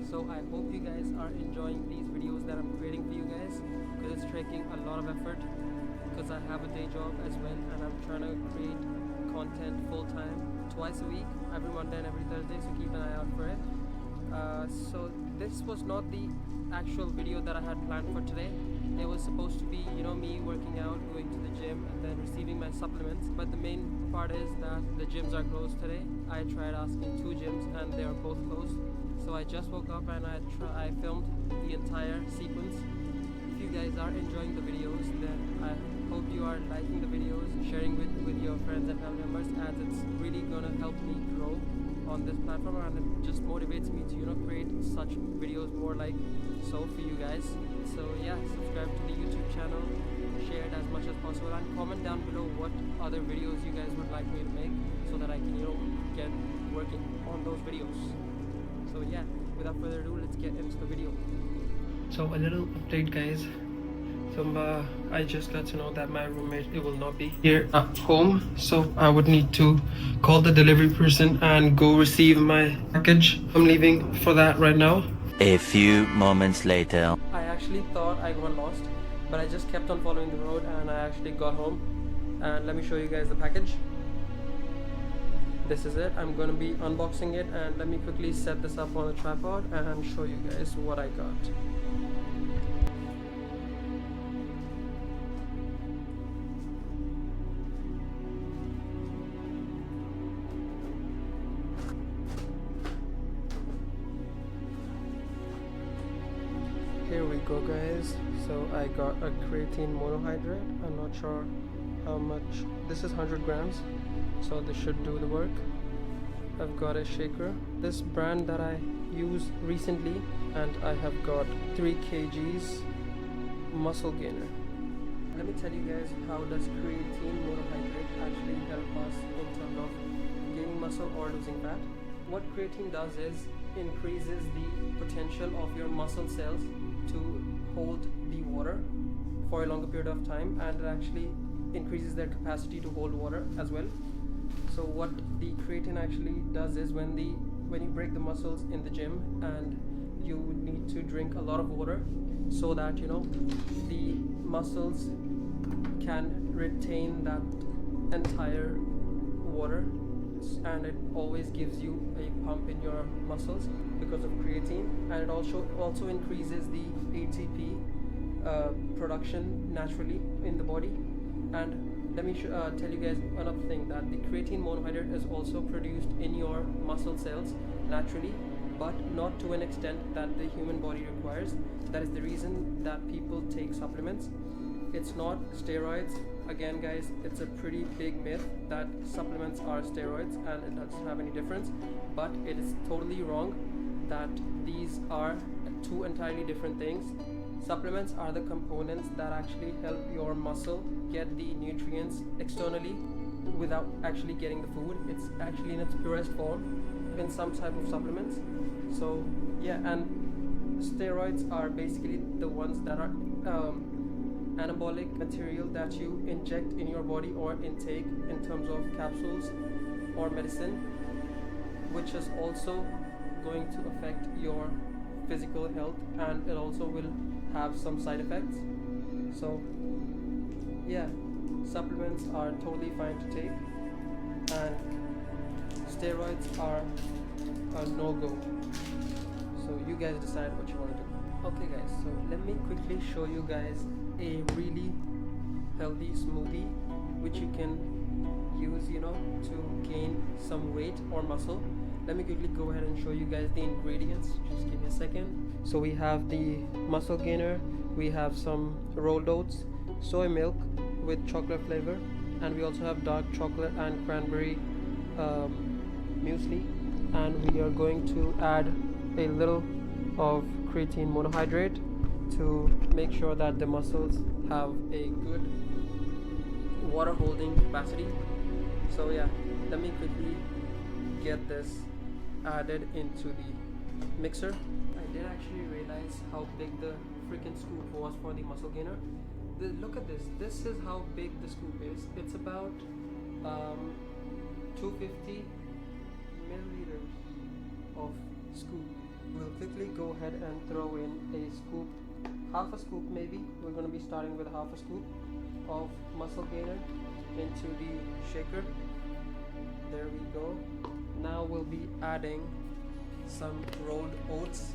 So I hope you guys are enjoying these videos that I'm creating for you guys, because it's taking a lot of effort, because I have a day job as well and I'm trying to create content full time twice a week, every Monday and every Thursday, so keep an eye out for it. So this was not the actual video that I had planned for today. It was supposed to be, me working out, going to the gym and then receiving my supplements, but the main part is that the gyms are closed today. I tried asking 2 gyms and they are both closed, so I just woke up and I filmed the entire sequence. If you guys are enjoying the videos, then I hope you are liking the videos, sharing with your friends and family members, as it's really gonna help me grow on this platform, and it just motivates me to create such videos more like so for you guys. So yeah, subscribe to the YouTube channel, share it as much as possible, and comment down below what other videos you guys would like me to make, so that I can get working on those videos. So yeah, without further ado, let's get into the video. So a little update, guys. So I just got to know that my roommate, it will not be here at home, so I would need to call the delivery person and go receive my package. I'm leaving for that right now. A few moments later. I actually thought I got lost, but I just kept on following the road and I actually got home. And let me show you guys the package. This is it. I'm going to be unboxing it, and let me quickly set this up on the tripod and show you guys what I got. Here we go, guys. So I got a creatine monohydrate. I'm not sure how much. This is 100 grams, so this should do the work. I've got a shaker, this brand that I used recently, and I have got 3 kgs muscle gainer. Let me tell you guys, how does creatine monohydrate actually help us in terms of gaining muscle or losing fat. What creatine does is increases the potential of your muscle cells to hold the water for a longer period of time, and it actually increases their capacity to hold water as well. So what the creatine actually does is, when you break the muscles in the gym and you need to drink a lot of water, so that the muscles can retain that entire water, and it always gives you a pump in your muscles because of creatine. And it also increases the ATP production naturally in the body. And let me tell you guys another thing, that the creatine monohydrate is also produced in your muscle cells naturally, but not to an extent that the human body requires. That is the reason that people take supplements. It's not steroids. Again, guys, it's a pretty big myth that supplements are steroids and it doesn't have any difference, but it is totally wrong that these are 2 entirely different things. Supplements are the components that actually help your muscle get the nutrients externally without actually getting the food. It's actually in its purest form in some type of supplements. So yeah, and steroids are basically the ones that are anabolic material that you inject in your body or intake in terms of capsules or medicine, which is also going to affect your physical health, and it also will have some side effects. So yeah, supplements are totally fine to take, and steroids are a no-go. So you guys decide what you want to do. Okay guys, so let me quickly show you guys a really healthy smoothie which you can use to gain some weight or muscle. Let me quickly go ahead and show you guys the ingredients. Just give me a second. So we have the muscle gainer, we have some rolled oats, soy milk with chocolate flavor, and we also have dark chocolate and cranberry muesli, and we are going to add a little of creatine monohydrate to make sure that the muscles have a good water holding capacity. So yeah, let me quickly get this added into the mixer. I did actually realize how big the freaking scoop was for the muscle gainer. Look at this. This is how big the scoop is. It's about 250 milliliters of scoop. We'll quickly go ahead and throw in a scoop, half a scoop maybe. We're going to be starting with half a scoop of muscle gainer into the shaker. There we go. Now we'll be adding some rolled oats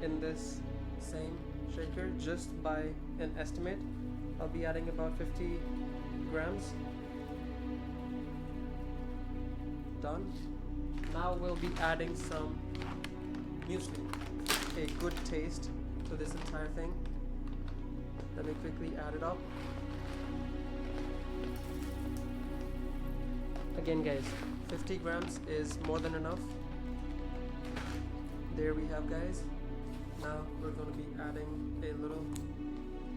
in this same shaker, just by an estimate. I'll be adding about 50 grams. Done. Now we'll be adding some muesli, a good taste to this entire thing. Let me quickly add it up. Again guys, 50 grams is more than enough. There we have guys. Now we're going to be adding a little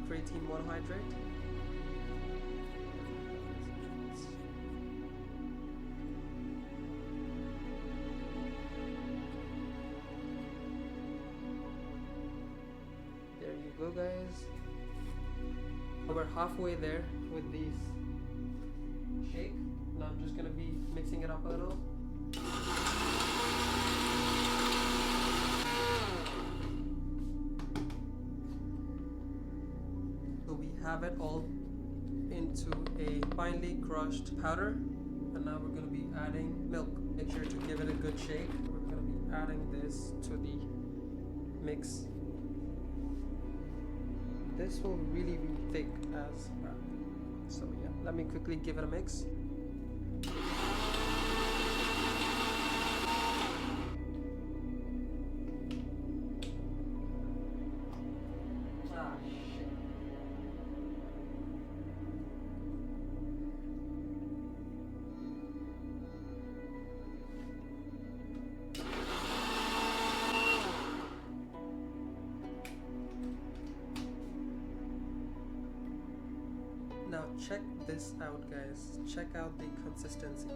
creatine monohydrate. There you go guys. We're halfway there with these shake. Now I'm just going to be mixing it up a little. So we have it all into a finely crushed powder, and now we're going to be adding milk. Make sure to give it a good shake. We're going to be adding this to the mix. This will really be thick as well. So yeah, let me quickly give it a mix. Now check this out guys, check out the consistency,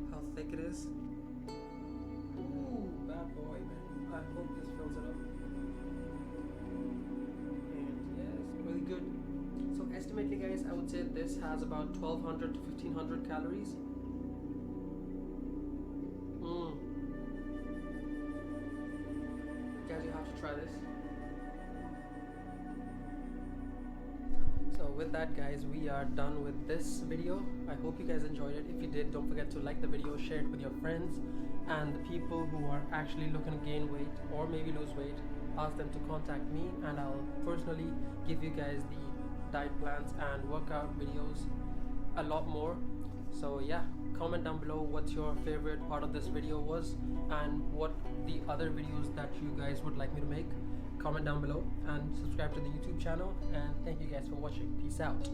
how thick it is. Ooh, bad boy man, I hope this fills it up. And yes, really good. So estimately guys, I would say this has about 1200 to 1500 calories. Guys, you have to try this. So with that guys, we are done with this video. I hope you guys enjoyed it. If you did, don't forget to like the video, share it with your friends, and the people who are actually looking to gain weight or maybe lose weight, ask them to contact me and I'll personally give you guys the diet plans and workout videos, a lot more. So yeah, comment down below what your favorite part of this video was and what the other videos that you guys would like me to make. Comment down below and subscribe to the YouTube channel, and thank you guys for watching. Peace out.